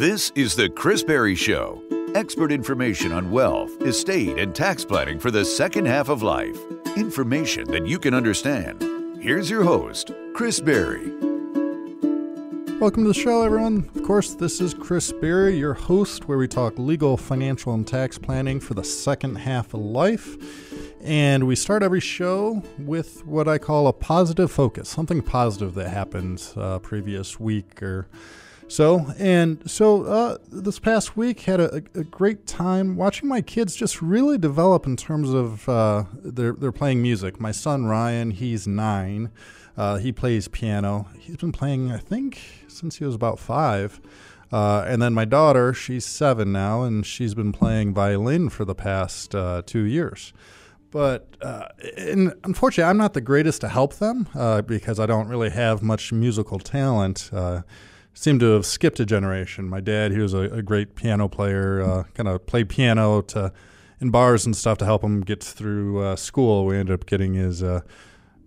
This is the Chris Berry Show. Expert information on wealth, estate, and tax planning for the second half of life. Information that you can understand. Here's your host, Chris Berry. Welcome to the show, everyone. Of course, this is Chris Berry, your host, where we talk legal, financial, and tax planning for the second half of life. And we start every show with what I call a positive focus, something positive that happened previous week or so. And so this past week had a great time watching my kids just really develop in terms of they're playing music. My son Ryan, he's 9. He plays piano. He's been playing, I think, since he was about 5. And then my daughter, she's 7 now, and she's been playing violin for the past 2 years. But and unfortunately, I'm not the greatest to help them because I don't really have much musical talent. Seem to have skipped a generation. My dad, he was a great piano player, kind of played piano in bars and stuff to help him get through school. We ended up getting his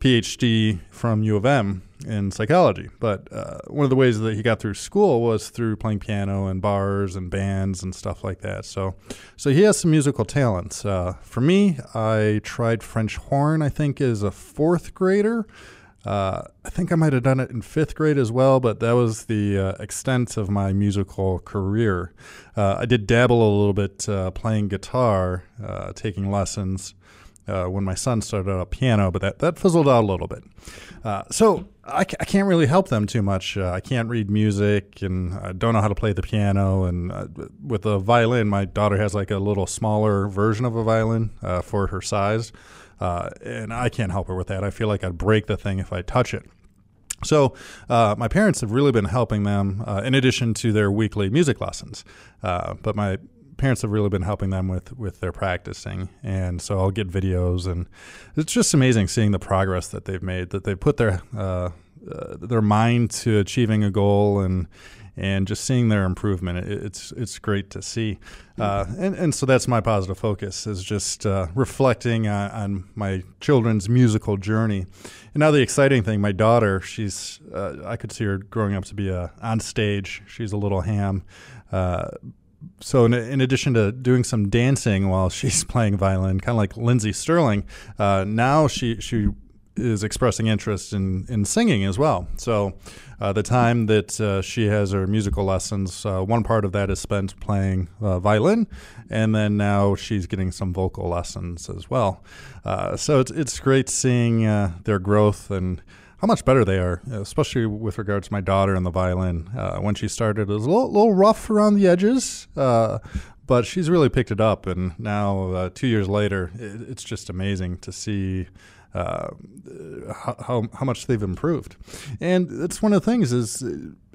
PhD from U of M in psychology. But one of the ways that he got through school was through playing piano in bars and bands and stuff like that. So he has some musical talents. For me, I tried French horn, I think, as a 4th grader. I think I might have done it in 5th grade as well, but that was the extent of my musical career. I did dabble a little bit playing guitar, taking lessons when my son started out piano, but that fizzled out a little bit. So I can't really help them too much. I can't read music, and I don't know how to play the piano. And with a violin, my daughter has like a little smaller version of a violin for her size. And I can't help her with that. I feel like I'd break the thing if I touch it. So my parents have really been helping them in addition to their weekly music lessons. But my parents have really been helping them with their practicing. And so I'll get videos, and it's just amazing seeing the progress that they've made, that they've put their mind to achieving a goal and just seeing their improvement. It's great to see. And so that's my positive focus, is just reflecting on my children's musical journey. And now the exciting thing, my daughter, she's I could see her growing up to be on stage. She's a little ham. So in addition to doing some dancing while she's playing violin, kind of like Lindsey Sterling, now she is expressing interest in singing as well. So the time that she has her musical lessons, one part of that is spent playing violin, and then now she's getting some vocal lessons as well. So it's great seeing their growth and how much better they are, especially with regards to my daughter and the violin. When she started, it was a little rough around the edges, but she's really picked it up, and now 2 years later, it's just amazing to see how much they've improved. And that's one of the things is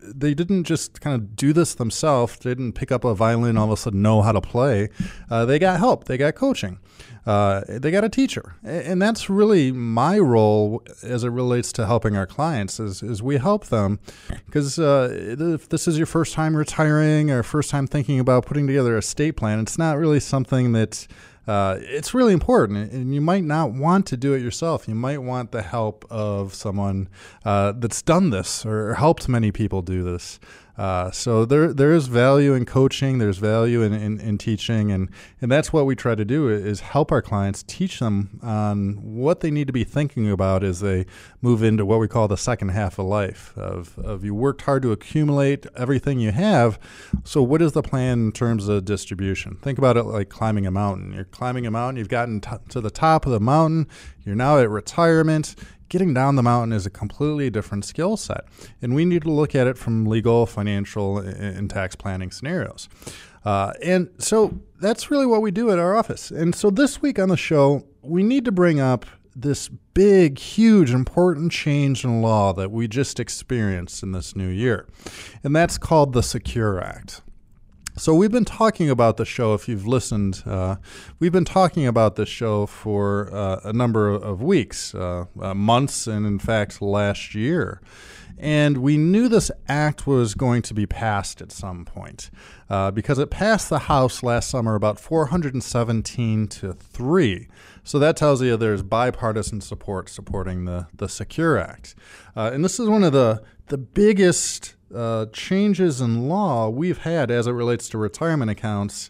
they didn't just kind of do this themselves. They didn't pick up a violin and all of a sudden know how to play. They got help. They got coaching. They got a teacher. And that's really my role as it relates to helping our clients is we help them, because if this is your first time retiring or first time thinking about putting together a estate plan, it's not really something that it's really important, and you might not want to do it yourself. You might want the help of someone that's done this or helped many people do this. So there is value in coaching. There's value in teaching, and that's what we try to do is help our clients, teach them on what they need to be thinking about as they move into what we call the second half of life. Of you worked hard to accumulate everything you have. So what is the plan in terms of distribution? Think about it like climbing a mountain. You're climbing a mountain. You've gotten to the top of the mountain. You're now at retirement. Getting down the mountain is a completely different skill set, and we need to look at it from legal, financial, and tax planning scenarios. And so that's really what we do at our office. And so this week on the show, we need to bring up this big, huge, important change in law that we just experienced in this new year, and that's called the PreSecured Act. So we've been talking about the show, if you've listened, we've been talking about this show for a number of weeks, months, and in fact last year. And we knew this act was going to be passed at some point because it passed the House last summer about 417 to 3. So that tells you there's bipartisan support supporting the PreSecured Act. And this is one of the biggest changes in law we've had as it relates to retirement accounts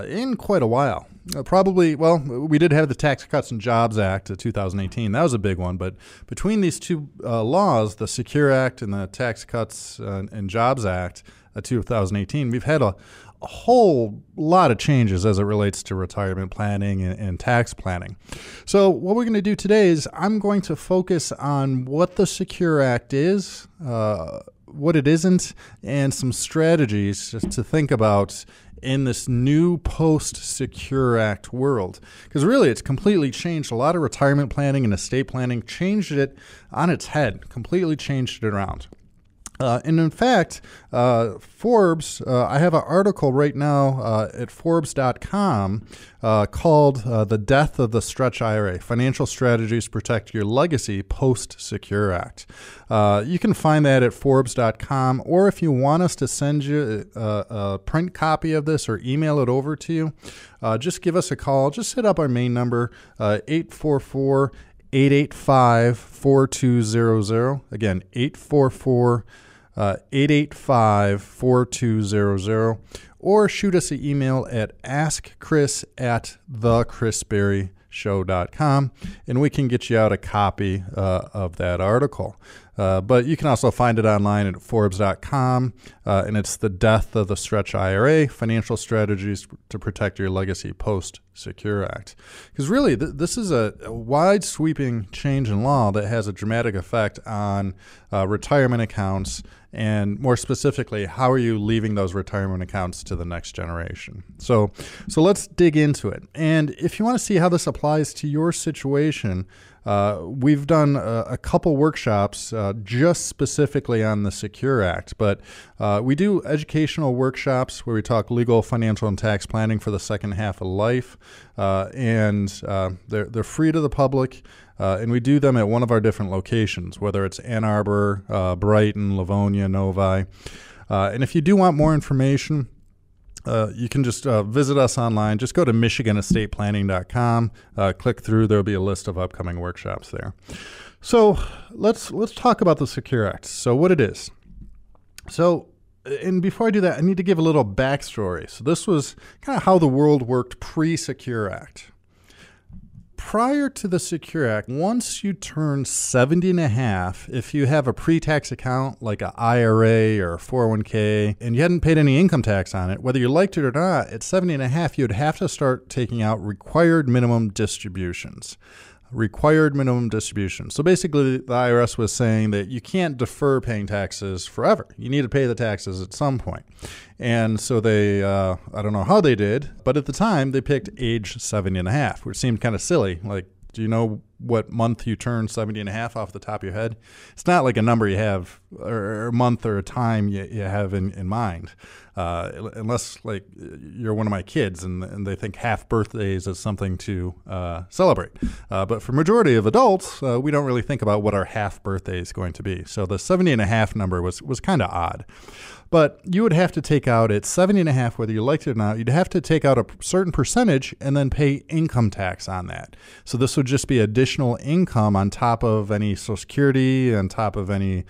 in quite a while. We did have the Tax Cuts and Jobs Act of 2018. That was a big one. But between these two laws, the Secure Act and the Tax Cuts and Jobs Act of 2018, we've had a whole lot of changes as it relates to retirement planning and tax planning. So what we're going to do today is I'm going to focus on what the Secure Act is, what it isn't, and some strategies to think about in this new post-Secure Act world. Because really, it's completely changed a lot of retirement planning and estate planning, changed it on its head, completely changed it around. And in fact, Forbes, I have an article right now at Forbes.com called The Death of the Stretch IRA, Financial Strategies to Protect Your Legacy Post-Secure Act. You can find that at Forbes.com, or if you want us to send you a print copy of this or email it over to you, just give us a call. Just hit up our main number, 844-885-4200. Again, 885-4200, or shoot us an email at askchris@thechrisberryshow.com, and we can get you out a copy of that article. But you can also find it online at Forbes.com, and it's The Death of the Stretch IRA, Financial Strategies to Protect Your Legacy Post-Secure Act. Because really, this is a wide sweeping change in law that has a dramatic effect on retirement accounts, and more specifically, how are you leaving those retirement accounts to the next generation? So let's dig into it. And if you want to see how this applies to your situation, we've done a couple workshops just specifically on the Secure Act, but we do educational workshops where we talk legal, financial, and tax planning for the second half of life, and they're free to the public, and we do them at one of our different locations, whether it's Ann Arbor, Brighton, Livonia, Novi. And if you do want more information, you can just visit us online. Just go to michiganestateplanning.com, click through. There'll be a list of upcoming workshops there. So let's talk about the Secure Act. So what it is. And before I do that, I need to give a little backstory. So this was kind of how the world worked pre-Secure Act. Prior to the Secure Act, once you turn 70 and a half, if you have a pre-tax account like an IRA or a 401k, and you hadn't paid any income tax on it, whether you liked it or not, at 70 and a half, you'd have to start taking out required minimum distributions. Required minimum distribution. So basically, the IRS was saying that you can't defer paying taxes forever. You need to pay the taxes at some point. And so they, I don't know how they did, but at the time, they picked age 70 and a half, which seemed kind of silly. Like, do you know what month you turn 70 and a half off the top of your head? It's not like a number you have, or a month or a time you have in mind. Unless like you're one of my kids and they think half birthdays is something to celebrate. But for majority of adults, we don't really think about what our half birthday is going to be. So the 70 and a half number was kind of odd. But you would have to take out at 70 and a half, whether you liked it or not, you'd have to take out a certain percentage and then pay income tax on that. So this would just be additional income on top of any Social Security, on top of any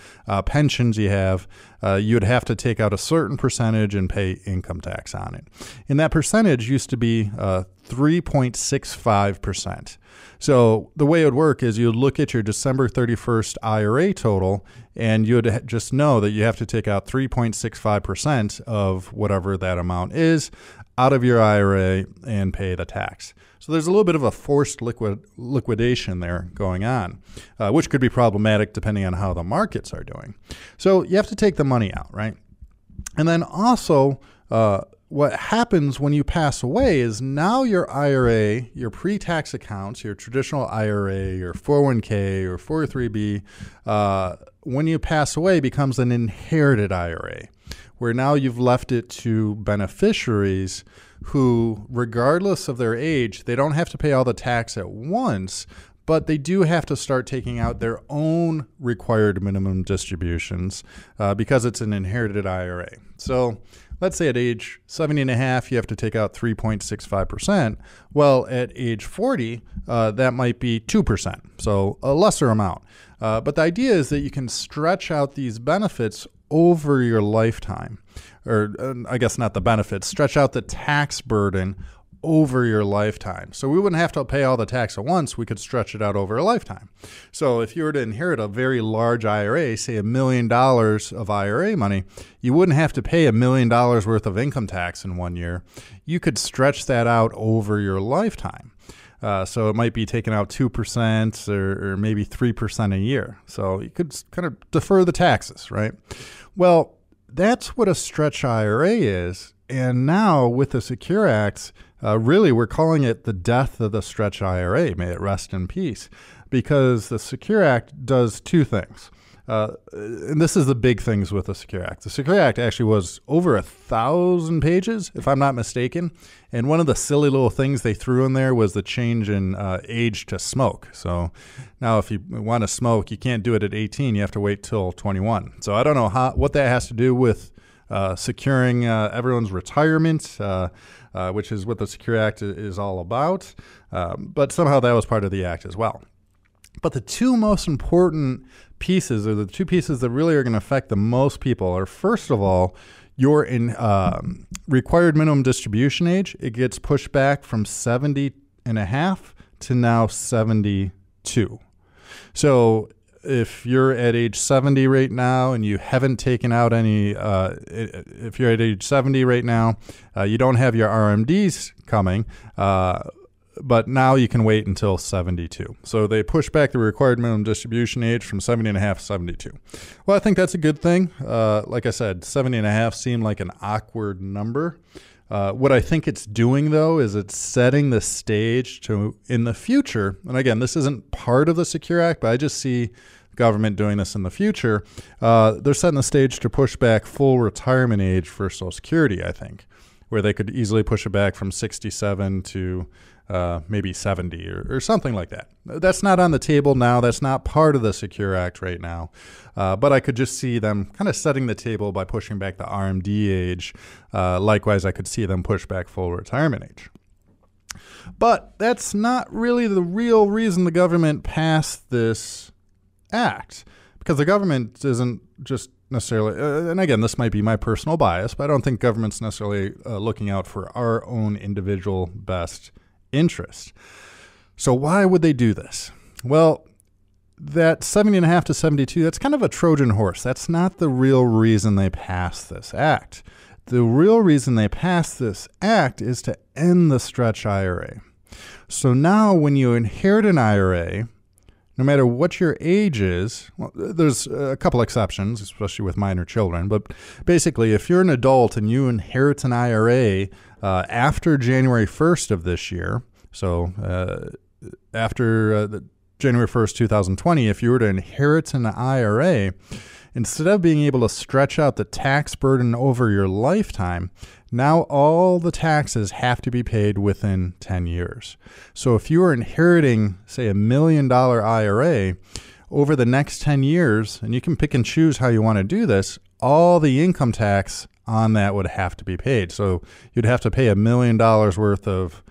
pensions you have. You'd have to take out a certain percentage and pay income tax on it. And that percentage used to be 3.65%. So the way it would work is you'd look at your December 31st IRA total, and you'd just know that you have to take out 3.65% of whatever that amount is out of your IRA and pay the tax. So there's a little bit of a forced liquidation there going on, which could be problematic depending on how the markets are doing. So you have to take the money out, right? And then also, what happens when you pass away is now your IRA, your pre-tax accounts, your traditional IRA, your 401k or 403b, when you pass away becomes an inherited IRA, where now you've left it to beneficiaries who, regardless of their age, they don't have to pay all the tax at once, but they do have to start taking out their own required minimum distributions because it's an inherited IRA. So let's say at age 70 and a half, you have to take out 3.65%. Well, at age 40, that might be 2%, so a lesser amount. But the idea is that you can stretch out these benefits over your lifetime. Or I guess not the benefits, stretch out the tax burden over your lifetime. So we wouldn't have to pay all the tax at once. We could stretch it out over a lifetime. So if you were to inherit a very large IRA, say $1 million of IRA money, you wouldn't have to pay $1 million worth of income tax in 1 year. You could stretch that out over your lifetime. So it might be taken out 2% or maybe 3% a year. So you could kind of defer the taxes, right? Well, that's what a stretch IRA is. And now with the Secure Act, really we're calling it the death of the stretch IRA. May it rest in peace. Because the Secure Act does two things. And this is the big things with the Secure Act. The Secure Act actually was over 1,000 pages, if I'm not mistaken. And one of the silly little things they threw in there was the change in age to smoke. So now if you want to smoke, you can't do it at 18. You have to wait till 21. So I don't know what that has to do with securing everyone's retirement, which is what the Secure Act is all about. But somehow that was part of the act as well. But the two most important pieces, or the two pieces that really are going to affect the most people, are first of all, your required minimum distribution age. It gets pushed back from 70 and a half to now 72. So if you're at age 70 right now and you haven't taken out any, if you're at age 70 right now, you don't have your RMDs coming, but now you can wait until 72. So they push back the required minimum distribution age from 70 and a half to 72. Well, I think that's a good thing. Like I said, 70 and a half seemed like an awkward number. What I think it's doing, though, is it's setting the stage to, in the future, and again, this isn't part of the Secure Act, but I just see government doing this in the future. They're setting the stage to push back full retirement age for Social Security, I think, where they could easily push it back from 67 to maybe 70 or something like that. That's not on the table now. That's not part of the Secure Act right now. But I could just see them kind of setting the table by pushing back the RMD age. Likewise, I could see them push back full retirement age. But that's not really the real reason the government passed this act, because the government isn't just necessarily, and again, this might be my personal bias, but I don't think government's necessarily looking out for our own individual best interest. So why would they do this? Well, that 70 and a half to 72, that's kind of a Trojan horse. That's not the real reason they passed this act. The real reason they passed this act is to end the stretch IRA. So now when you inherit an IRA, no matter what your age is, well, there's a couple exceptions, especially with minor children, but basically if you're an adult and you inherit an IRA after January 1st of this year, so after the January 1st, 2020, if you were to inherit an IRA, instead of being able to stretch out the tax burden over your lifetime, now all the taxes have to be paid within 10 years. So if you are inheriting, say, $1 million IRA over the next 10 years, and you can pick and choose how you want to do this, all the income tax on that would have to be paid. So you'd have to pay $1 million worth of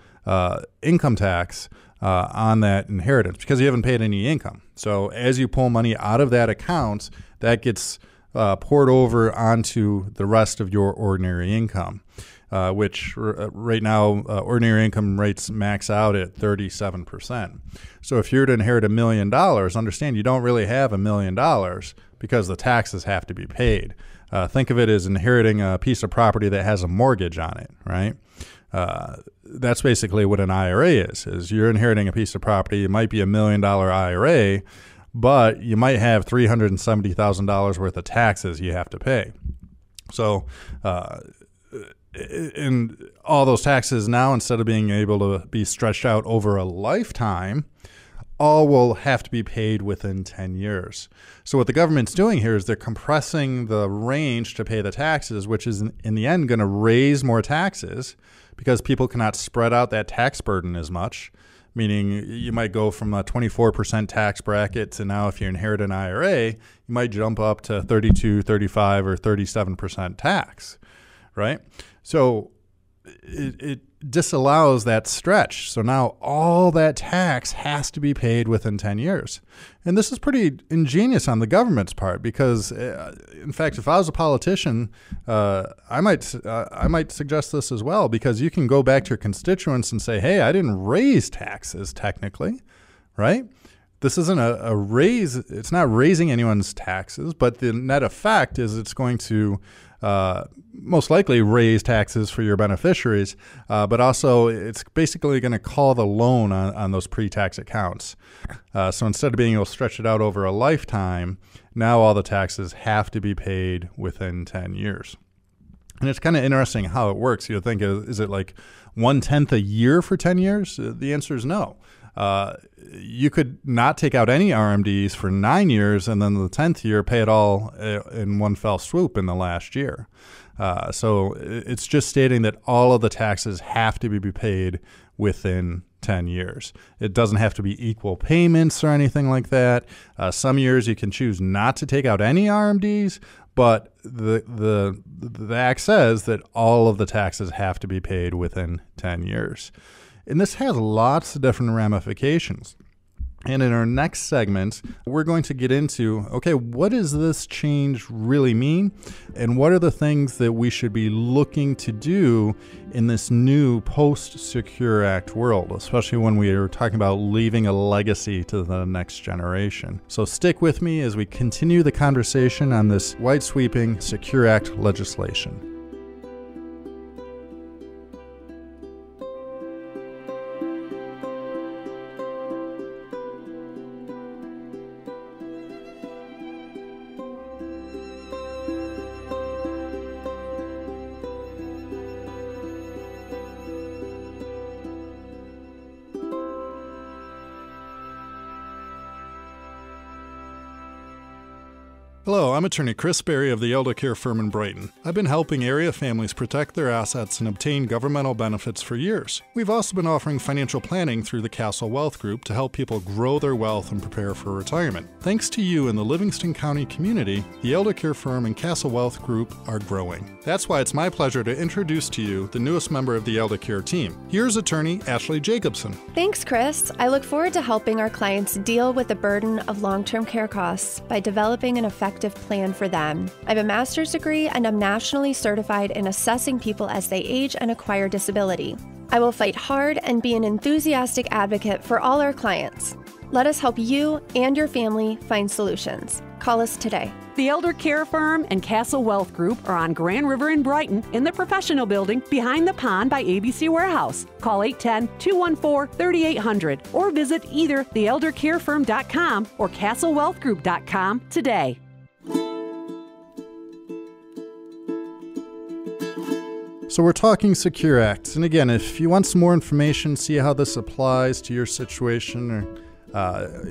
income tax on that inheritance because you haven't paid any income. So as you pull money out of that account, that gets poured over onto the rest of your ordinary income, which right now ordinary income rates max out at 37%. So if you're to inherit $1 million, understand you don't really have $1 million because the taxes have to be paid. Think of it as inheriting a piece of property that has a mortgage on it, right? That's basically what an IRA is you're inheriting a piece of property. It might be $1 million IRA, but you might have $370,000 worth of taxes you have to pay. So, and all those taxes now, instead of being able to be stretched out over a lifetime, all will have to be paid within 10 years. So what the government's doing here is they're compressing the range to pay the taxes, which is in the end going to raise more taxes because people cannot spread out that tax burden as much, meaning you might go from a 24% tax bracket to now if you inherit an IRA, you might jump up to 32, 35, or 37% tax, right? So it disallows that stretch. So now all that tax has to be paid within 10 years. And this is pretty ingenious on the government's part because, in fact, if I was a politician, I might suggest this as well, because you can go back to your constituents and say, hey, I didn't raise taxes technically, right? This isn't a raise. It's not raising anyone's taxes, but the net effect is it's going to most likely raise taxes for your beneficiaries, but also it's basically going to call the loan on those pre-tax accounts. So instead of being able to stretch it out over a lifetime, now all the taxes have to be paid within 10 years. And it's kind of interesting how it works. You think, is it like 1/10 a year for 10 years? The answer is no. You could not take out any RMDs for 9 years and then the 10th year pay it all in one fell swoop in the last year. So it's just stating that all of the taxes have to be paid within 10 years. It doesn't have to be equal payments or anything like that. Some years you can choose not to take out any RMDs, but the Act says that all of the taxes have to be paid within 10 years. And this has lots of different ramifications. And in our next segment, we're going to get into, okay, what does this change really mean? And what are the things that we should be looking to do in this new post-Secure Act world, especially when we are talking about leaving a legacy to the next generation? So stick with me as we continue the conversation on this wide-sweeping Secure Act legislation. Hello, I'm attorney Chris Berry of the Elder Care firm in Brighton. I've been helping area families protect their assets and obtain governmental benefits for years. We've also been offering financial planning through the Castle Wealth Group to help people grow their wealth and prepare for retirement. Thanks to you in the Livingston County community, the Elder Care firm and Castle Wealth Group are growing. That's why it's my pleasure to introduce to you the newest member of the Elder Care team. Here's attorney Ashley Jacobson. Thanks, Chris. I look forward to helping our clients deal with the burden of long-term care costs by developing an effective plan for them. I have a master's degree and I'm nationally certified in assessing people as they age and acquire disability. I will fight hard and be an enthusiastic advocate for all our clients. Let us help you and your family find solutions. Call us today. The Elder Care Firm and Castle Wealth Group are on Grand River in Brighton in the professional building behind the pond by ABC Warehouse. Call 810-214-3800 or visit either theeldercarefirm.com or castlewealthgroup.com today. So we're talking Secure Act. And again, if you want some more information, see how this applies to your situation, or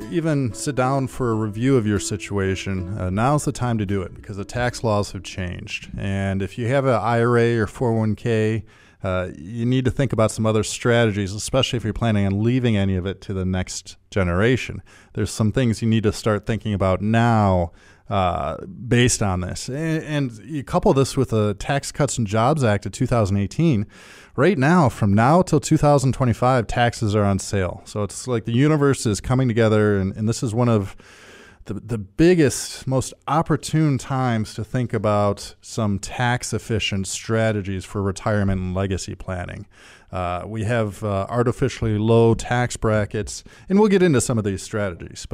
even sit down for a review of your situation, now's the time to do it because the tax laws have changed. And if you have an IRA or 401k, you need to think about some other strategies, especially if you're planning on leaving any of it to the next generation. There's some things you need to start thinking about now based on this. And you couple this with the Tax Cuts and Jobs Act of 2018. Right now, from now till 2025, taxes are on sale. So it's like the universe is coming together, and this is one of the biggest, most opportune times to think about some tax-efficient strategies for retirement and legacy planning. We have artificially low tax brackets, and we'll get into some of these strategies.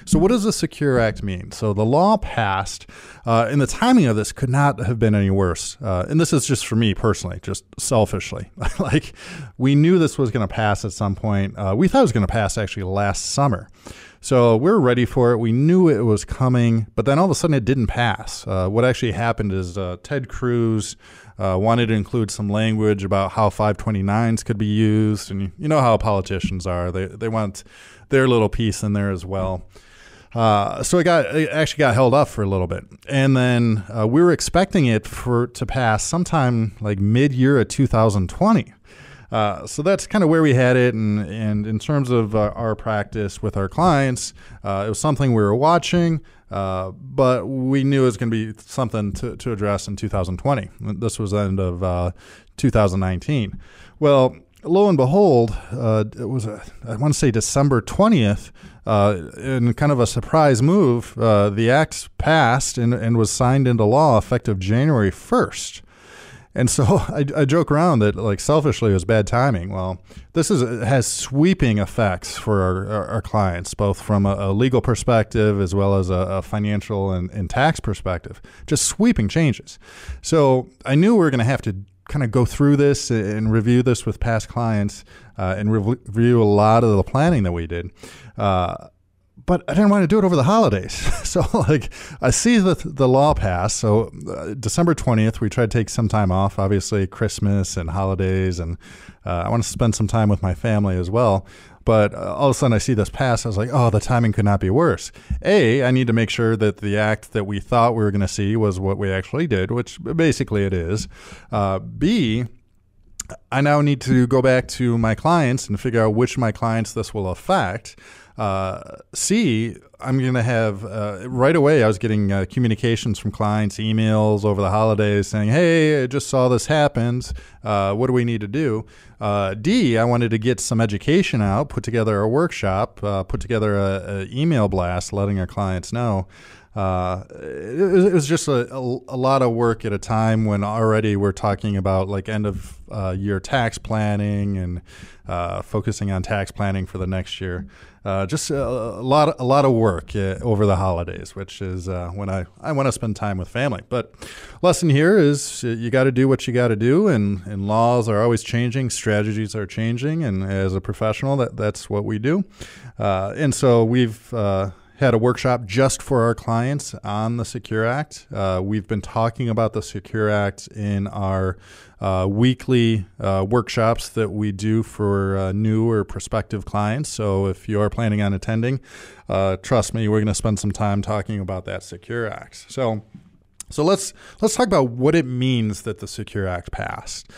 So what does the Secure Act mean? So the law passed, and the timing of this could not have been any worse. And this is just for me personally, just selfishly. Like, we knew this was going to pass at some point. We thought it was going to pass actually last summer. So we were ready for it. We knew it was coming, but then all of a sudden it didn't pass. What actually happened is Ted Cruz wanted to include some language about how 529s could be used. And you know how politicians are. They want their little piece in there as well. So it actually got held up for a little bit. And then we were expecting it to pass sometime like mid-year of 2020. So that's kind of where we had it, and in terms of our practice with our clients, it was something we were watching. but we knew it was going to be something to address in 2020. This was the end of 2019. Well, lo and behold, it was, I want to say December 20th, in kind of a surprise move, the act passed and was signed into law effective January 1st. And so I joke around that, like, selfishly it was bad timing. Well, this has sweeping effects for our clients, both from a legal perspective as well as a financial and tax perspective. Just sweeping changes. So I knew we were going to have to kind of go through this and review this with past clients and review a lot of the planning that we did. But I didn't want to do it over the holidays. So, like, I see the law pass. So December 20th, we tried to take some time off, obviously Christmas and holidays. And I want to spend some time with my family as well. But all of a sudden I see this pass. I was like, oh, the timing could not be worse. I need to make sure that the act that we thought we were going to see was what we actually did, which basically it is. B, I now need to go back to my clients and figure out which of my clients this will affect. C, I'm going to have, right away, I was getting communications from clients, emails over the holidays saying, hey, I just saw this happens. What do we need to do? D, I wanted to get some education out, put together a workshop, put together an email blast letting our clients know. It was just a lot of work at a time when already we're talking about, like, end of year tax planning and focusing on tax planning for the next year. Just a lot of work over the holidays, which is when I want to spend time with family. But lesson here is you got to do what you got to do, and laws are always changing, strategies are changing, and as a professional, that's what we do. And so we've had a workshop just for our clients on the Secure Act. We've been talking about the Secure Act in our weekly workshops that we do for new or prospective clients. So if you are planning on attending, trust me, we're going to spend some time talking about that Secure Act. So let's talk about what it means that the Secure Act passed.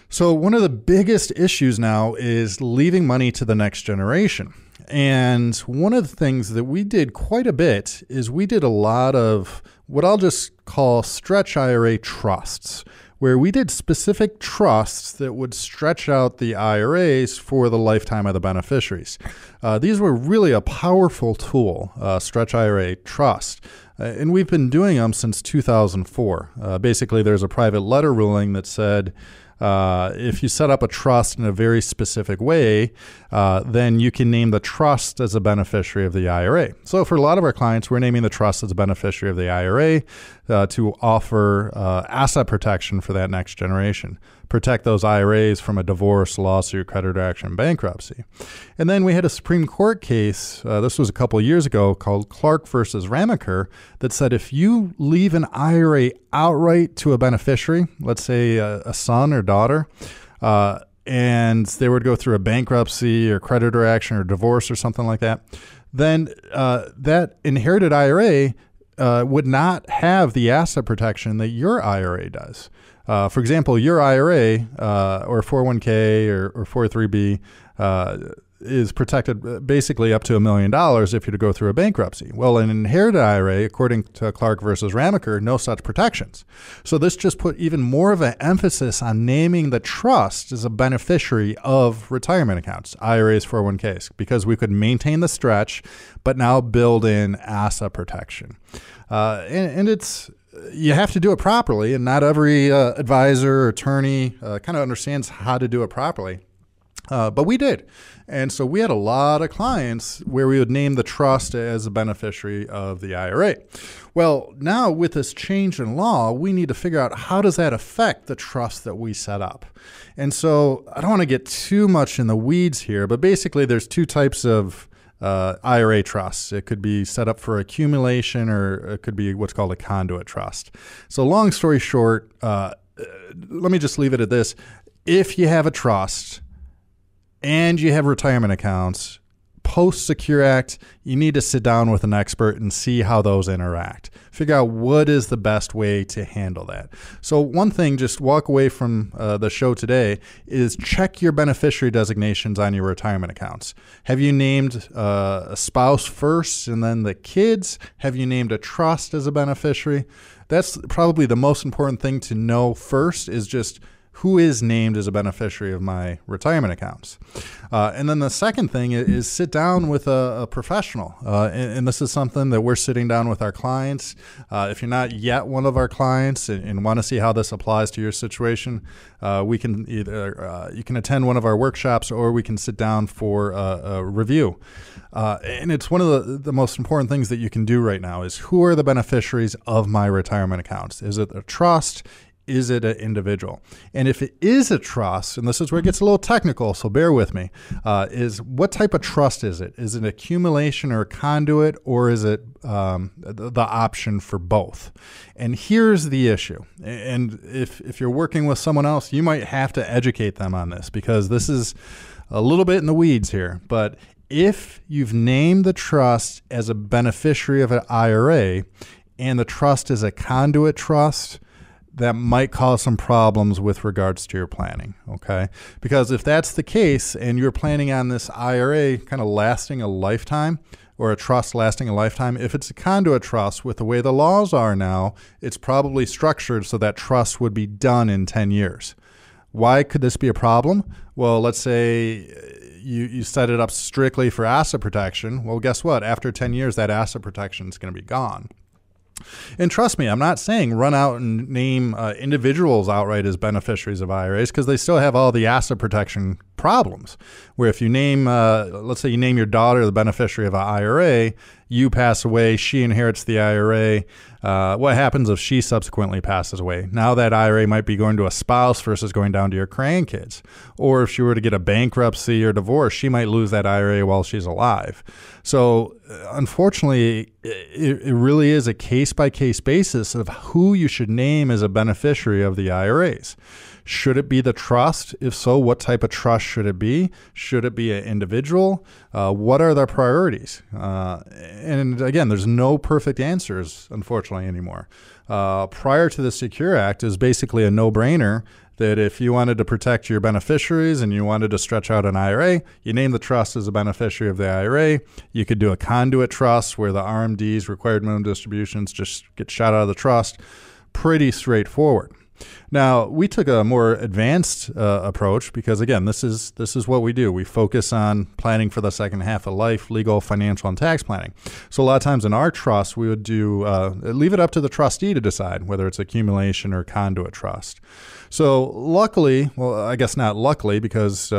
So one of the biggest issues now is leaving money to the next generation. And one of the things that we did quite a bit is we did a lot of what I'll just call stretch IRA trusts, where we did specific trusts that would stretch out the IRAs for the lifetime of the beneficiaries. These were really a powerful tool, stretch IRA trust. And we've been doing them since 2004. Basically, there's a private letter ruling that said, if you set up a trust in a very specific way, then you can name the trust as a beneficiary of the IRA. So for a lot of our clients, we're naming the trust as a beneficiary of the IRA to offer asset protection for that next generation, protect those IRAs from a divorce, lawsuit, creditor action, bankruptcy. And then we had a Supreme Court case, this was a couple of years ago, called Clark versus Ramaker, that said if you leave an IRA outright to a beneficiary, let's say a son or daughter, and they would go through a bankruptcy or creditor action or divorce or something like that, then that inherited IRA would not have the asset protection that your IRA does. For example, your IRA or 401k or 403b is protected basically up to $1 million if you're to go through a bankruptcy. Well, an inherited IRA, according to Clark versus Ramaker, no such protections. So this just put even more of an emphasis on naming the trust as a beneficiary of retirement accounts, IRAs, 401ks, because we could maintain the stretch, but now build in asset protection. And it's, you have to do it properly, and not every advisor or attorney kind of understands how to do it properly. But we did. And so we had a lot of clients where we would name the trust as a beneficiary of the IRA. Well, now with this change in law, we need to figure out how does that affect the trust that we set up. And so I don't want to get too much in the weeds here, but basically there's two types of IRA trusts. It could be set up for accumulation, or it could be what's called a conduit trust. So long story short, let me just leave it at this. If you have a trust and you have retirement accounts, post-Secure Act, you need to sit down with an expert and see how those interact. Figure out what is the best way to handle that. So one thing, just walk away from the show today, is check your beneficiary designations on your retirement accounts. Have you named a spouse first and then the kids? Have you named a trust as a beneficiary? That's probably the most important thing to know first, is just who is named as a beneficiary of my retirement accounts. And then the second thing is sit down with a professional. And this is something that we're sitting down with our clients. If you're not yet one of our clients and want to see how this applies to your situation, we can either you can attend one of our workshops, or we can sit down for a review. And it's one of the most important things that you can do right now is, who are the beneficiaries of my retirement accounts? Is it a trust? Is it an individual? And if it is a trust, and this is where it gets a little technical, so bear with me, is what type of trust is it? Is it accumulation or conduit, or is it the option for both? And here's the issue. And if you're working with someone else, you might have to educate them on this, because this is a little bit in the weeds here. But if you've named the trust as a beneficiary of an IRA and the trust is a conduit trust, that might cause some problems with regards to your planning, okay? Because if that's the case and you're planning on this IRA kind of lasting a lifetime, or a trust lasting a lifetime, if it's a conduit trust, with the way the laws are now, it's probably structured so that trust would be done in 10 years. Why could this be a problem? Well, let's say you set it up strictly for asset protection. Well, guess what? After 10 years, that asset protection is going to be gone. And trust me, I'm not saying run out and name individuals outright as beneficiaries of IRAs, because they still have all the asset protection problems. Where if you name, let's say you name your daughter the beneficiary of an IRA, you pass away, she inherits the IRA. What happens if she subsequently passes away? Now that IRA might be going to a spouse versus going down to your grandkids. Or if she were to get a bankruptcy or divorce, she might lose that IRA while she's alive. So unfortunately, it really is a case-by-case basis of who you should name as a beneficiary of the IRAs. Should it be the trust? If so, what type of trust should it be? Should it be an individual? What are their priorities? And again, there's no perfect answers, unfortunately, anymore. Prior to the Secure Act, it was basically a no-brainer that if you wanted to protect your beneficiaries and you wanted to stretch out an IRA, you name the trust as a beneficiary of the IRA. You could do a conduit trust where the RMDs, required minimum distributions, just get shot out of the trust. Pretty straightforward. Now, we took a more advanced approach because, again, this is what we do. We focus on planning for the second half of life, legal, financial, and tax planning. So a lot of times in our trust, we would do leave it up to the trustee to decide whether it's accumulation or conduit trust. So luckily, well, I guess not luckily, because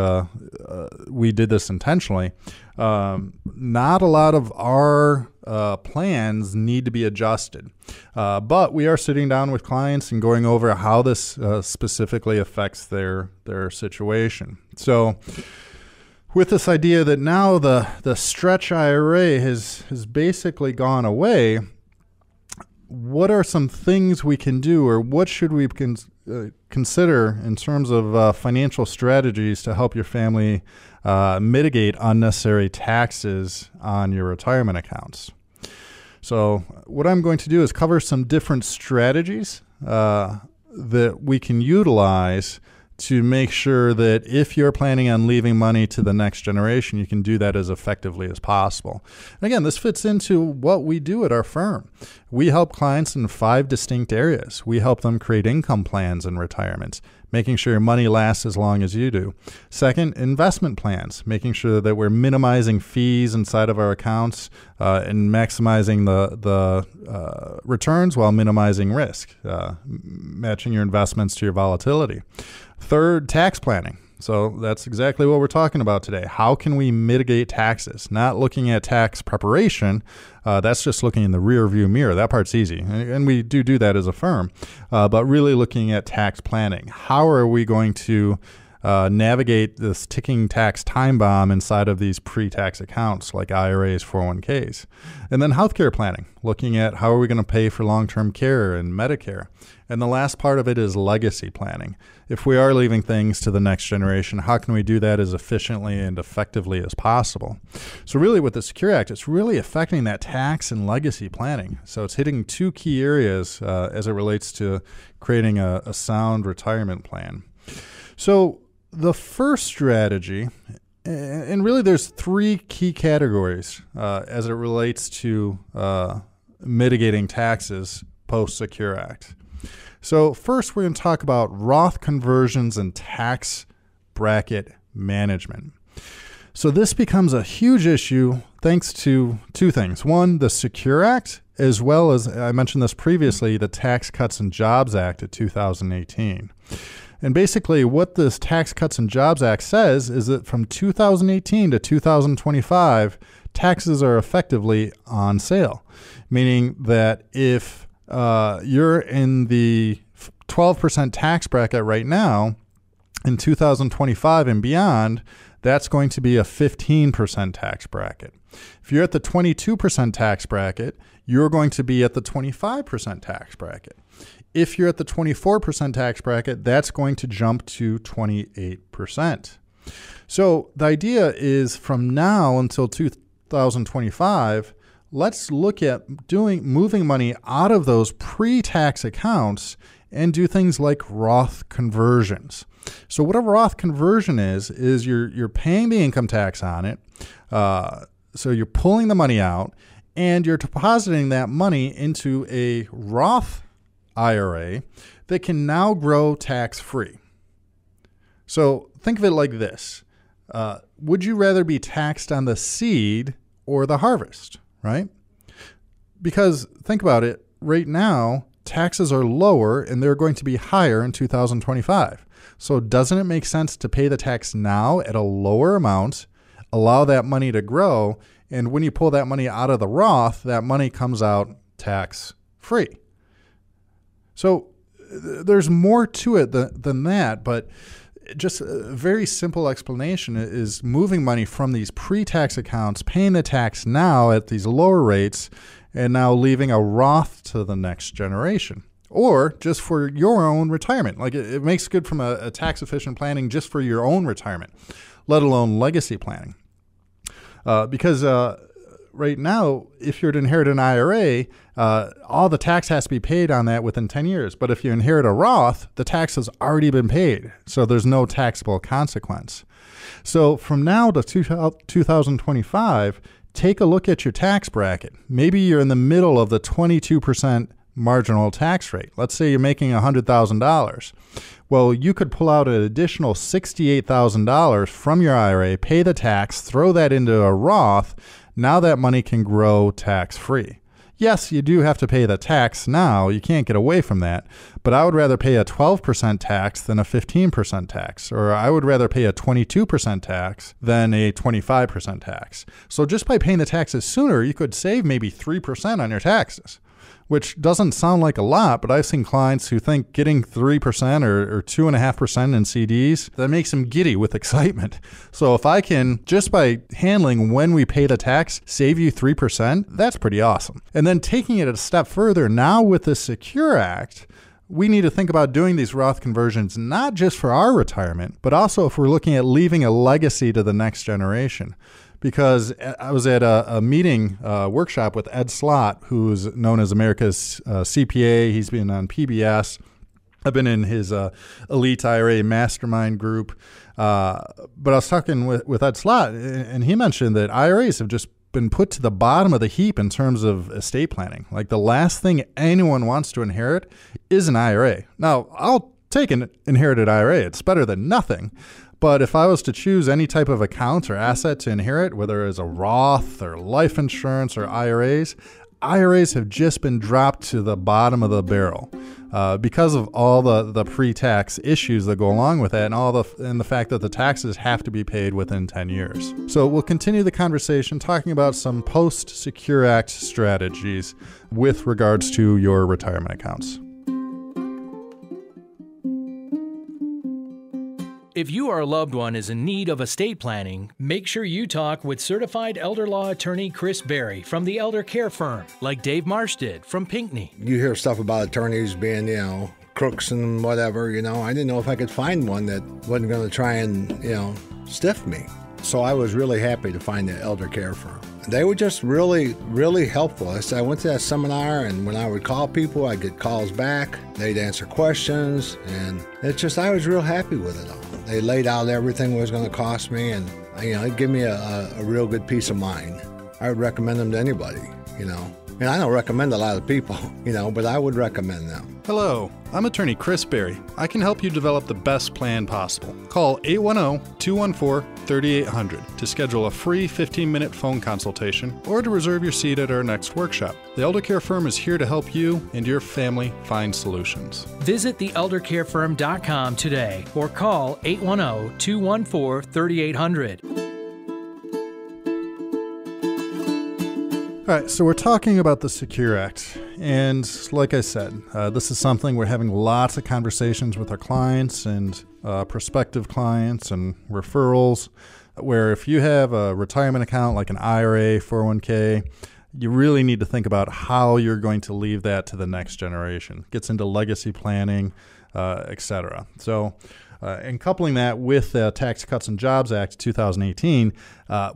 we did this intentionally, not a lot of our plans need to be adjusted. But we are sitting down with clients and going over how this specifically affects their situation. So with this idea that now the stretch IRA has basically gone away, what are some things we can do, or what should we consider in terms of financial strategies to help your family mitigate unnecessary taxes on your retirement accounts? So what I'm going to do is cover some different strategies that we can utilize to make sure that if you're planning on leaving money to the next generation, you can do that as effectively as possible. And again, this fits into what we do at our firm. We help clients in 5 distinct areas. We help them create income plans in retirement, making sure your money lasts as long as you do. Second, investment plans, making sure that we're minimizing fees inside of our accounts and maximizing the returns while minimizing risk, matching your investments to your volatility. Third, tax planning. So that's exactly what we're talking about today. How can we mitigate taxes? Not looking at tax preparation. That's just looking in the rear view mirror. That part's easy. And we do that as a firm. But really looking at tax planning. How are we going to navigate this ticking tax time bomb inside of these pre-tax accounts like IRAs, 401ks. And then healthcare planning, looking at how are we going to pay for long-term care and Medicare. And the last part of it is legacy planning. If we are leaving things to the next generation, how can we do that as efficiently and effectively as possible? So really with the Secure Act, it's really affecting that tax and legacy planning. So it's hitting two key areas as it relates to creating a sound retirement plan. So the first strategy, and really there's three key categories as it relates to mitigating taxes post-Secure Act. So first, we're going to talk about Roth conversions and tax bracket management. So this becomes a huge issue thanks to two things. One, the Secure Act, as well as, I mentioned this previously, the Tax Cuts and Jobs Act of 2018. And basically what this Tax Cuts and Jobs Act says is that from 2018 to 2025, taxes are effectively on sale, meaning that if you're in the 12% tax bracket right now, in 2025 and beyond, that's going to be a 15% tax bracket. If you're at the 22% tax bracket, you're going to be at the 25% tax bracket. If you're at the 24% tax bracket, that's going to jump to 28%. So the idea is from now until 2025, let's look at moving money out of those pre-tax accounts and do things like Roth conversions. So what a Roth conversion is you're paying the income tax on it. So you're pulling the money out and you're depositing that money into a Roth IRA that can now grow tax-free. So think of it like this. Would you rather be taxed on the seed or the harvest, right? Because think about it, right now, taxes are lower and they're going to be higher in 2025. So doesn't it make sense to pay the tax now at a lower amount, allow that money to grow, and when you pull that money out of the Roth, that money comes out tax-free? So there's more to it than that, but just a very simple explanation is moving money from these pre-tax accounts, paying the tax now at these lower rates, and now leaving a Roth to the next generation. Or just for your own retirement. Like it makes good from a tax-efficient planning just for your own retirement, let alone legacy planning. Because right now, if you're to inherit an IRA, all the tax has to be paid on that within 10 years. But if you inherit a Roth, the tax has already been paid. So there's no taxable consequence. So from now to 2025, take a look at your tax bracket. Maybe you're in the middle of the 22% marginal tax rate. Let's say you're making $100,000. Well, you could pull out an additional $68,000 from your IRA, pay the tax, throw that into a Roth. Now that money can grow tax-free. Yes, you do have to pay the tax now. You can't get away from that. But I would rather pay a 12% tax than a 15% tax. Or I would rather pay a 22% tax than a 25% tax. So just by paying the taxes sooner, you could save maybe 3% on your taxes, which doesn't sound like a lot, but I've seen clients who think getting 3% or 2.5% in CDs, that makes them giddy with excitement. So if I can, just by handling when we pay the tax, save you 3%, that's pretty awesome. And then taking it a step further, now with the Secure Act, we need to think about doing these Roth conversions, not just for our retirement, but also if we're looking at leaving a legacy to the next generation. Because I was at a meeting workshop with Ed Slott, who's known as America's CPA. He's been on PBS. I've been in his Elite IRA Mastermind group. But I was talking with Ed Slott, and he mentioned that IRAs have just been put to the bottom of the heap in terms of estate planning. Like the last thing anyone wants to inherit is an IRA. Now, I'll take an inherited IRA. It's better than nothing. But if I was to choose any type of account or asset to inherit, whether it's a Roth or life insurance or IRAs, IRAs have just been dropped to the bottom of the barrel because of all the pre-tax issues that go along with that and the fact that the taxes have to be paid within 10 years. So we'll continue the conversation talking about some post-Secure Act strategies with regards to your retirement accounts. If you or a loved one is in need of estate planning, make sure you talk with certified elder law attorney Chris Berry from the Elder Care Firm, like Dave Marsh did from Pinckney. You hear stuff about attorneys being, crooks and whatever, I didn't know if I could find one that wasn't going to try and, stiff me. So I was really happy to find the Elder Care Firm. They were just really, really helpful. I went to that seminar, and when I would call people, I'd get calls back. They'd answer questions, and I was real happy with it all. They laid out everything it was going to cost me, and, it gave me a real good peace of mind. I would recommend them to anybody, And I don't recommend a lot of people, but I would recommend them. Hello, I'm attorney Chris Berry. I can help you develop the best plan possible. Call 810-214-3800 to schedule a free 15-minute phone consultation or to reserve your seat at our next workshop. The Elder Care Firm is here to help you and your family find solutions. Visit theeldercarefirm.com today or call 810-214-3800. All right, so we're talking about the Secure Act, and like I said, this is something we're having lots of conversations with our clients and prospective clients and referrals, where if you have a retirement account like an IRA, 401k, you really need to think about how you're going to leave that to the next generation. It gets into legacy planning, etc. So, and coupling that with the Tax Cuts and Jobs Act 2018,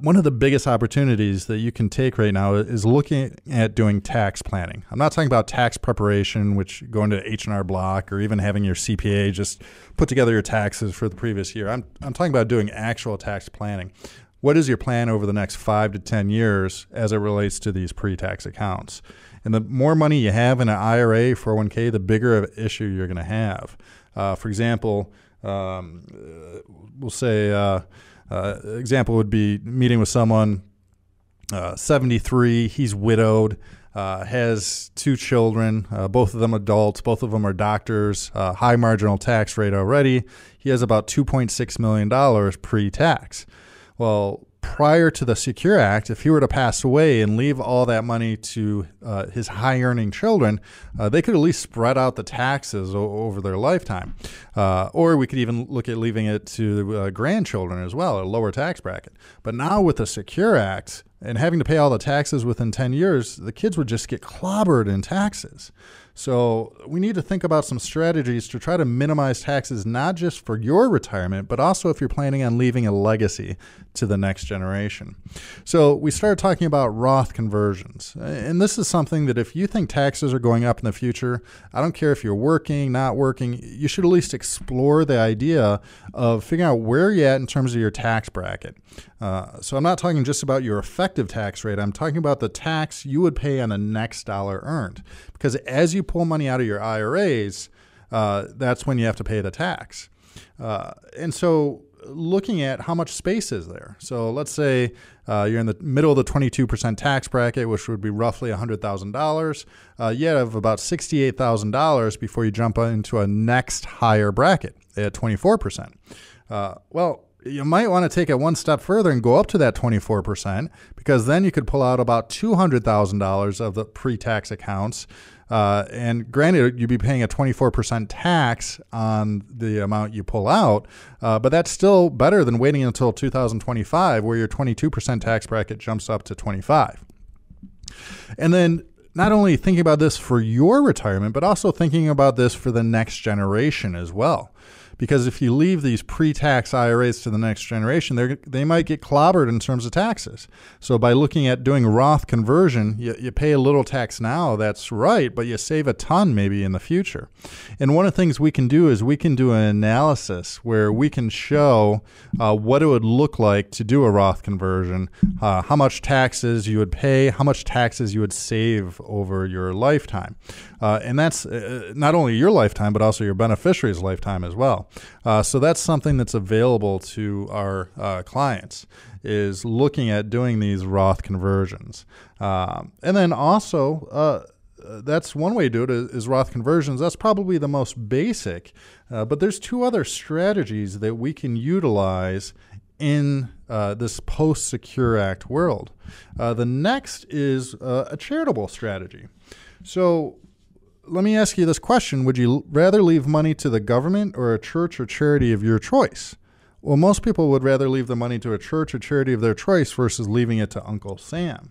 one of the biggest opportunities that you can take right now is looking at doing tax planning. I'm not talking about tax preparation, which going to H&R Block or even having your CPA just put together your taxes for the previous year. I'm talking about doing actual tax planning. What is your plan over the next 5 to 10 years as it relates to these pre-tax accounts? And the more money you have in an IRA, 401k, the bigger of an issue you're going to have. For example, we'll say example would be meeting with someone 73, he's widowed, has 2 children, both of them adults, both of them are doctors, high marginal tax rate already. He has about $2.6 million pre-tax. Well, prior to the Secure Act, if he were to pass away and leave all that money to his high-earning children, they could at least spread out the taxes over their lifetime. Or we could even look at leaving it to grandchildren as well, a lower tax bracket. But now with the Secure Act and having to pay all the taxes within 10 years, the kids would just get clobbered in taxes. So we need to think about some strategies to try to minimize taxes, not just for your retirement, but also if you're planning on leaving a legacy to the next generation. So we started talking about Roth conversions. And this is something that if you think taxes are going up in the future, I don't care if you're working, not working, you should at least explore the idea of figuring out where you're at in terms of your tax bracket. So I'm not talking just about your effective tax rate. I'm talking about the tax you would pay on the next dollar earned. Because as you pull money out of your IRAs, that's when you have to pay the tax. And so looking at how much space is there. So let's say you're in the middle of the 22% tax bracket, which would be roughly $100,000. You have about $68,000 before you jump into a next higher bracket at 24%. Well, you might want to take it one step further and go up to that 24%, because then you could pull out about $200,000 of the pre-tax accounts. And granted, you'd be paying a 24% tax on the amount you pull out, but that's still better than waiting until 2025, where your 22% tax bracket jumps up to 25. And then not only thinking about this for your retirement, but also thinking about this for the next generation as well. Because if you leave these pre-tax IRAs to the next generation, they might get clobbered in terms of taxes. So by looking at doing Roth conversion, you pay a little tax now, that's right, but you save a ton maybe in the future. And one of the things we can do is we can do an analysis where we can show what it would look like to do a Roth conversion, how much taxes you would pay, how much taxes you would save over your lifetime. And that's not only your lifetime, but also your beneficiary's lifetime as well. So that's something that's available to our clients, is looking at doing these Roth conversions. And then also, that's one way to do it is Roth conversions. That's probably the most basic, but there's 2 other strategies that we can utilize in this post-Secure Act world. The next is a charitable strategy. So let me ask you this question. Would you rather leave money to the government or a church or charity of your choice? Well, most people would rather leave the money to a church or charity of their choice versus leaving it to Uncle Sam.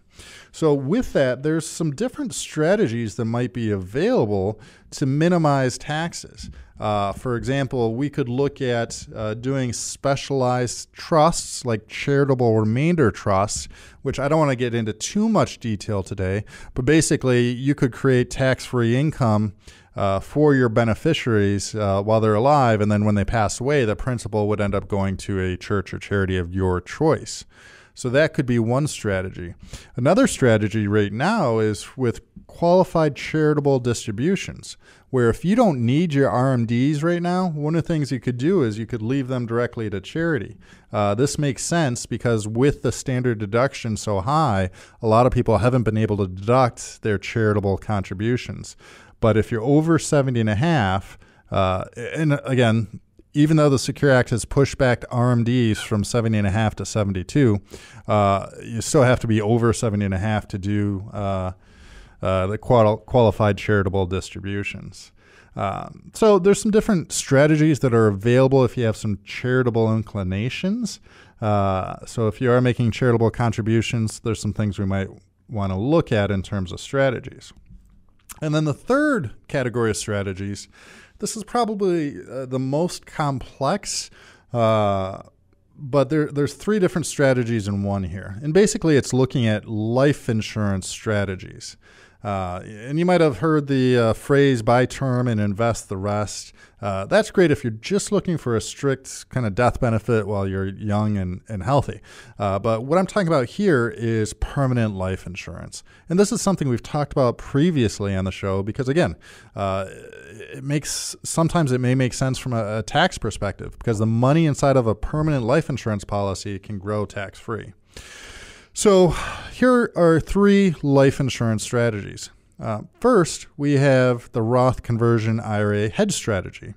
So with that, there's some different strategies that might be available to minimize taxes. For example, we could look at doing specialized trusts like charitable remainder trusts, which I don't want to get into too much detail today, but basically you could create tax-free income for your beneficiaries while they're alive, and then when they pass away, the principal would end up going to a church or charity of your choice. So that could be one strategy. Another strategy right now is with qualified charitable distributions, where if you don't need your RMDs right now, one of the things you could do is you could leave them directly to charity. This makes sense because with the standard deduction so high, a lot of people haven't been able to deduct their charitable contributions. But if you're over 70 and a half, and again, even though the Secure Act has pushed back RMDs from 70 and a half to 72, you still have to be over 70 and a half to do the qualified charitable distributions. So there's some different strategies that are available if you have some charitable inclinations. So if you are making charitable contributions, there's some things we might want to look at in terms of strategies. And then the third category of strategies, this is probably the most complex, but there's three different strategies in one here. And basically it's looking at life insurance strategies. And you might have heard the phrase buy term and invest the rest. That's great if you're just looking for a strict kind of death benefit while you're young and healthy. But what I'm talking about here is permanent life insurance. And this is something we've talked about previously on the show because, again, sometimes it may make sense from a tax perspective because the money inside of a permanent life insurance policy can grow tax-free. So here are three life insurance strategies. First, we have the Roth conversion IRA hedge strategy.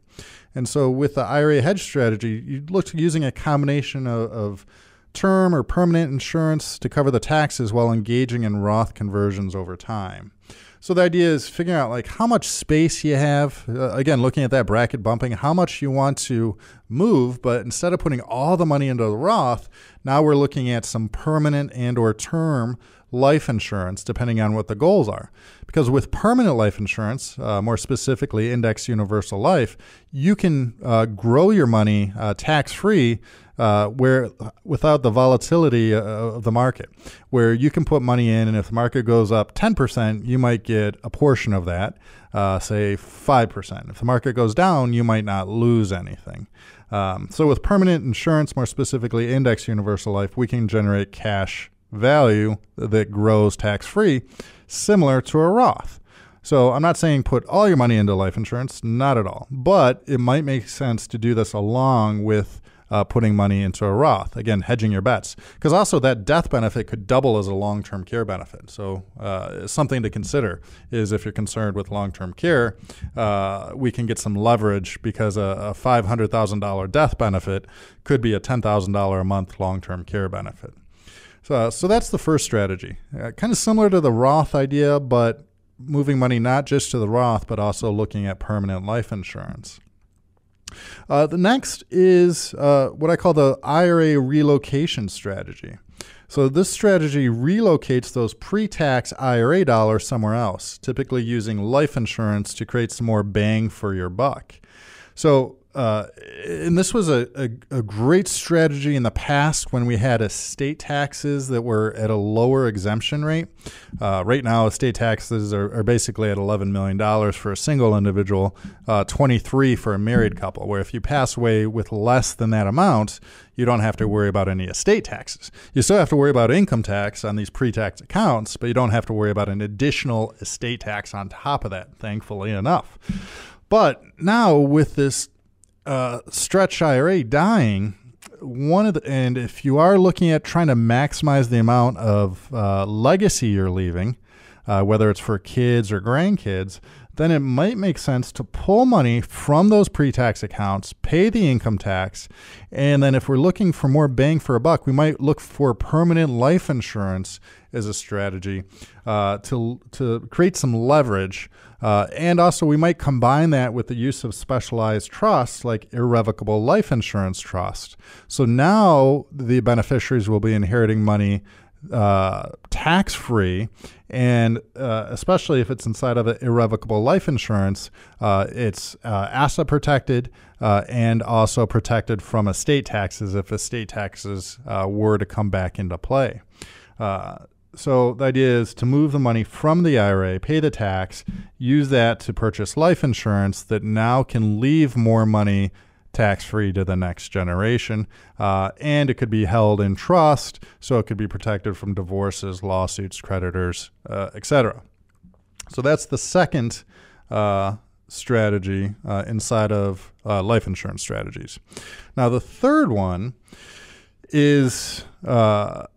And so with the IRA hedge strategy, you look to using a combination of term or permanent insurance to cover the taxes while engaging in Roth conversions over time. So the idea is figuring out like how much space you have, again, looking at that bracket bumping, how much you want to move, but instead of putting all the money into the Roth, now we're looking at some permanent and or term life insurance, depending on what the goals are. Because with permanent life insurance, more specifically index universal life, you can grow your money tax-free where without the volatility of the market, where you can put money in, and if the market goes up 10%, you might get a portion of that, say 5%. If the market goes down, you might not lose anything. So with permanent insurance, more specifically index universal life, we can generate cash value that grows tax-free, similar to a Roth. So I'm not saying put all your money into life insurance, not at all, but it might make sense to do this along with putting money into a Roth, again, hedging your bets. Because also that death benefit could double as a long-term care benefit. So something to consider is if you're concerned with long-term care, we can get some leverage because a $500,000 death benefit could be a $10,000 a month long-term care benefit. So that's the first strategy. Kind of similar to the Roth idea, but moving money not just to the Roth, but also looking at permanent life insurance. The next is what I call the IRA relocation strategy. So this strategy relocates those pre-tax IRA dollars somewhere else, typically using life insurance to create some more bang for your buck. So and this was a great strategy in the past when we had estate taxes that were at a lower exemption rate. Right now, estate taxes are basically at $11 million for a single individual, 23 for a married couple, where if you pass away with less than that amount, you don't have to worry about any estate taxes. You still have to worry about income tax on these pre-tax accounts, but you don't have to worry about an additional estate tax on top of that, thankfully enough. But now with this stretch IRA dying, and if you are looking at trying to maximize the amount of legacy you're leaving, whether it's for kids or grandkids, then it might make sense to pull money from those pre-tax accounts, pay the income tax, and then if we're looking for more bang for a buck, we might look for permanent life insurance as a strategy to create some leverage. And also we might combine that with the use of specialized trusts like irrevocable life insurance trust. So now the beneficiaries will be inheriting money tax-free, and especially if it's inside of an irrevocable life insurance, it's asset protected and also protected from estate taxes if estate taxes were to come back into play. So the idea is to move the money from the IRA, pay the tax, use that to purchase life insurance that now can leave more money tax-free to the next generation, and it could be held in trust, so it could be protected from divorces, lawsuits, creditors, etc. So that's the second strategy inside of life insurance strategies. Now the third one is to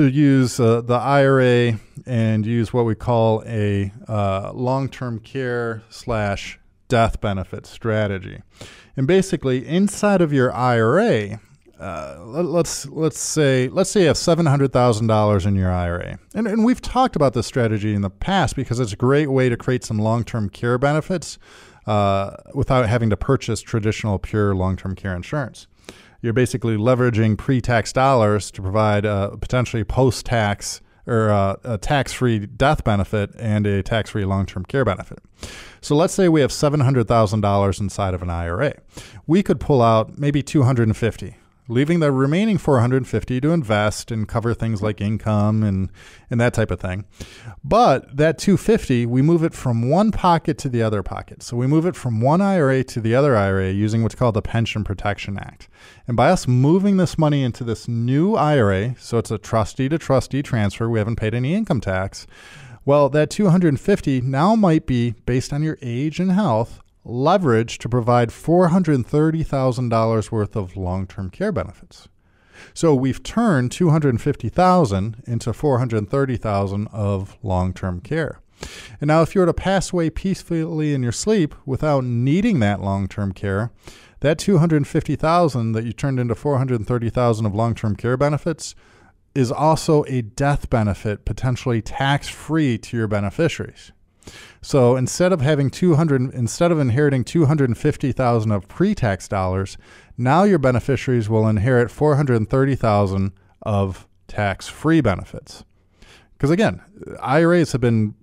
use the IRA and use what we call a long-term care / death benefit strategy. And basically, inside of your IRA, let's say you have $700,000 in your IRA. And we've talked about this strategy in the past because it's a great way to create some long-term care benefits without having to purchase traditional pure long-term care insurance. You're basically leveraging pre-tax dollars to provide a potentially post-tax or a tax-free death benefit and a tax-free long-term care benefit. So let's say we have $700,000 inside of an IRA. We could pull out maybe $250,000, leaving the remaining $450,000 to invest and cover things like income and that type of thing. But that $250,000, we move it from one pocket to the other pocket. So we move it from one IRA to the other IRA using what's called the Pension Protection Act. And by us moving this money into this new IRA, so it's a trustee-to-trustee transfer, we haven't paid any income tax, well, that $250,000 now might be, based on your age and health, leverage to provide $430,000 worth of long-term care benefits. So we've turned $250,000 into $430,000 of long-term care. And now if you were to pass away peacefully in your sleep without needing that long-term care, that $250,000 that you turned into $430,000 of long-term care benefits is also a death benefit, potentially tax-free to your beneficiaries. So instead of inheriting $250,000 of pre-tax dollars, now your beneficiaries will inherit $430,000 of tax-free benefits. Because again, IRAs have been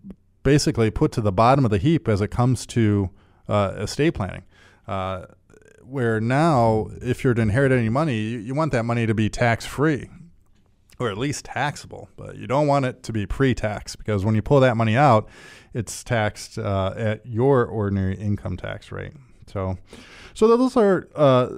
basically put to the bottom of the heap as it comes to estate planning. Where now, if you're to inherit any money, you want that money to be tax-free, or at least taxable, but you don't want it to be pre-tax, because when you pull that money out, it's taxed at your ordinary income tax rate. So those are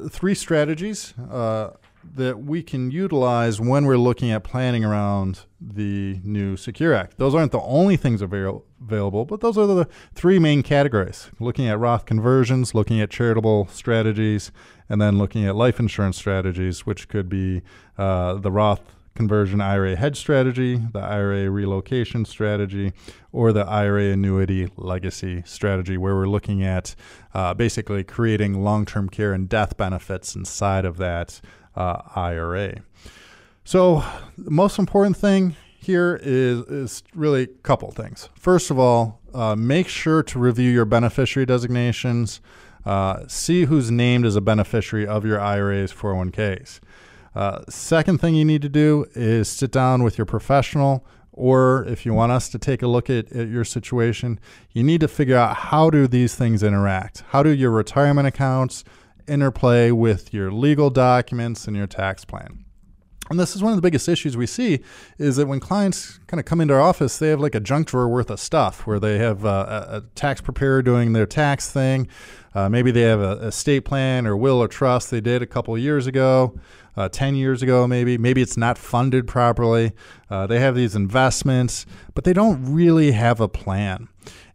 three strategies that we can utilize when we're looking at planning around the new Secure Act. Those aren't the only things available, but those are the three main categories: looking at Roth conversions, looking at charitable strategies, and then looking at life insurance strategies, which could be the Roth conversion IRA hedge strategy, the IRA relocation strategy, or the IRA annuity legacy strategy, where we're looking at basically creating long-term care and death benefits inside of that IRA. So the most important thing here is really a couple things. First of all, make sure to review your beneficiary designations. See who's named as a beneficiary of your IRAs, 401ks. Second thing you need to do is sit down with your professional, or if you want us to take a look at your situation, you need to figure out how do these things interact. How do your retirement accounts interplay with your legal documents and your tax plan? And this is one of the biggest issues we see, is that when clients kind of come into our office, they have like a junk drawer worth of stuff where they have a tax preparer doing their tax thing. Maybe they have a estate plan or will or trust they did a couple of years ago, 10 years ago maybe. Maybe it's not funded properly. They have these investments, but they don't really have a plan.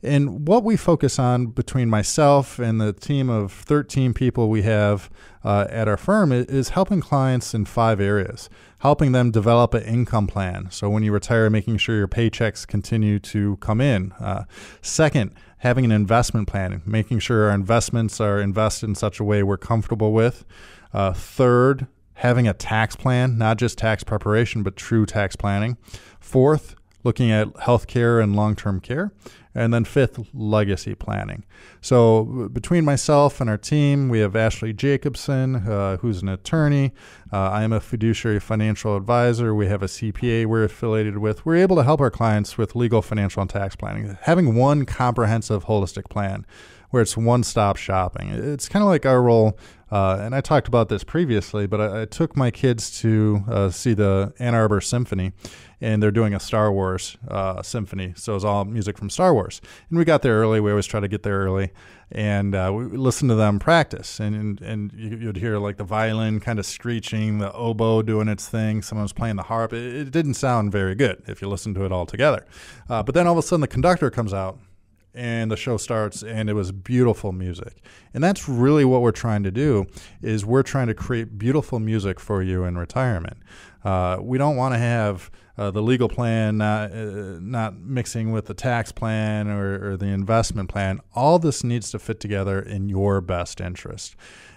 And what we focus on between myself and the team of 13 people we have at our firm is helping clients in 5 areas. helping them develop an income plan. So when you retire, making sure your paychecks continue to come in. Second, having an investment plan, making sure our investments are invested in such a way we're comfortable with. Third, having a tax plan, not just tax preparation, but true tax planning. Fourth, looking at healthcare and long-term care. And then fifth, legacy planning. So between myself and our team, we have Ashley Jacobson, who's an attorney. I am a fiduciary financial advisor. We have a CPA we're affiliated with. We're able to help our clients with legal, financial, and tax planning. Having one comprehensive, holistic plan where it's one-stop shopping. It's kind of like our role, and I talked about this previously, but I took my kids to see the Ann Arbor Symphony, and they're doing a Star Wars symphony, so it's all music from Star Wars. And we got there early. We always try to get there early, and we listened to them practice, and you'd hear like the violin kind of screeching, the oboe doing its thing, someone was playing the harp. It didn't sound very good if you listen to it all together. But then all of a sudden the conductor comes out, and the show starts, and it was beautiful music. And that's really what we're trying to do, is we're trying to create beautiful music for you in retirement. We don't want to have the legal plan not mixing with the tax plan or the investment plan. All this needs to fit together in your best interest.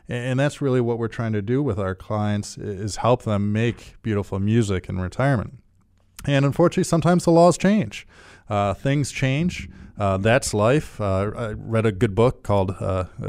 And that's really what we're trying to do with our clients, is help them make beautiful music in retirement. And unfortunately, sometimes the laws change. Things change. That's life. I read a good book called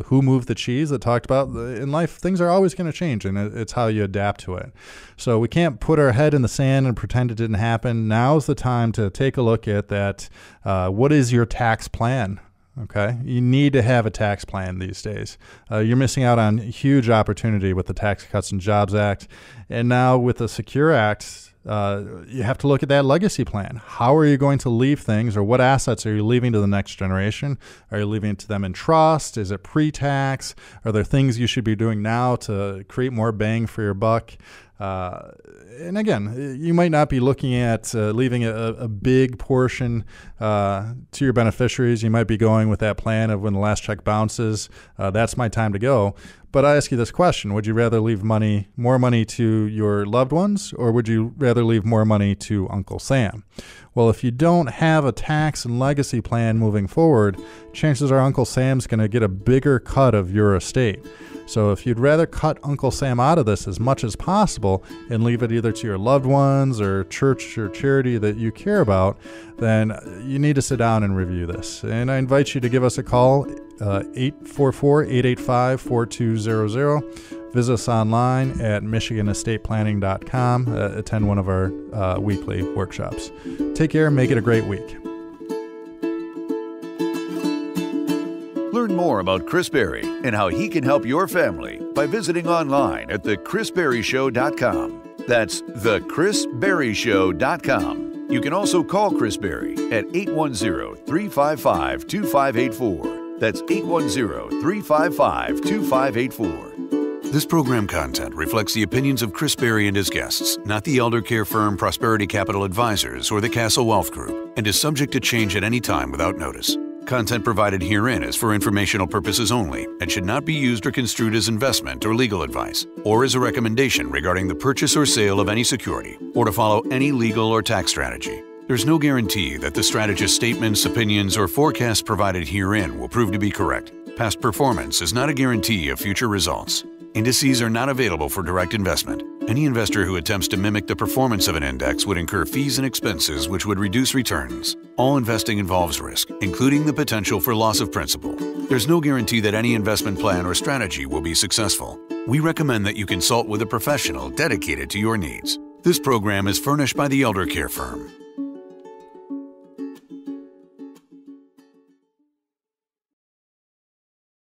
Who Moved the Cheese that talked about in life, things are always going to change, and it's how you adapt to it. So we can't put our head in the sand and pretend it didn't happen. Now's the time to take a look at that. What is your tax plan? Okay, you need to have a tax plan these days. You're missing out on huge opportunity with the Tax Cuts and Jobs Act. And now with the Secure Act, you have to look at that legacy plan. How are you going to leave things, or what assets are you leaving to the next generation? Are you leaving it to them in trust? Is it pre-tax? Are there things you should be doing now to create more bang for your buck? And again, you might not be looking at leaving a big portion to your beneficiaries. You might be going with that plan of when the last check bounces, that's my time to go. But I ask you this question: would you rather leave more money to your loved ones, or would you rather leave more money to Uncle Sam? Well, if you don't have a tax and legacy plan moving forward, chances are Uncle Sam's going to get a bigger cut of your estate. So if you'd rather cut Uncle Sam out of this as much as possible and leave it either to your loved ones or church or charity that you care about, then you need to sit down and review this. And I invite you to give us a call, 844-885-4200. Visit us online at michiganestateplanning.com. Attend one of our weekly workshops. Take care. Make it a great week. Learn more about Chris Berry and how he can help your family by visiting online at thechrisberryshow.com. That's thechrisberryshow.com. You can also call Chris Berry at 810-355-2584. That's 810-355-2584. This program content reflects the opinions of Chris Berry and his guests, not the elder care firm Prosperity Capital Advisors or the Castle Wealth Group, and is subject to change at any time without notice. Content provided herein is for informational purposes only and should not be used or construed as investment or legal advice, or as a recommendation regarding the purchase or sale of any security, or to follow any legal or tax strategy. There's no guarantee that the strategist's statements, opinions, or forecasts provided herein will prove to be correct. Past performance is not a guarantee of future results. Indices are not available for direct investment. Any investor who attempts to mimic the performance of an index would incur fees and expenses which would reduce returns. All investing involves risk, including the potential for loss of principal. There's no guarantee that any investment plan or strategy will be successful. We recommend that you consult with a professional dedicated to your needs. This program is furnished by the Elder Care Firm.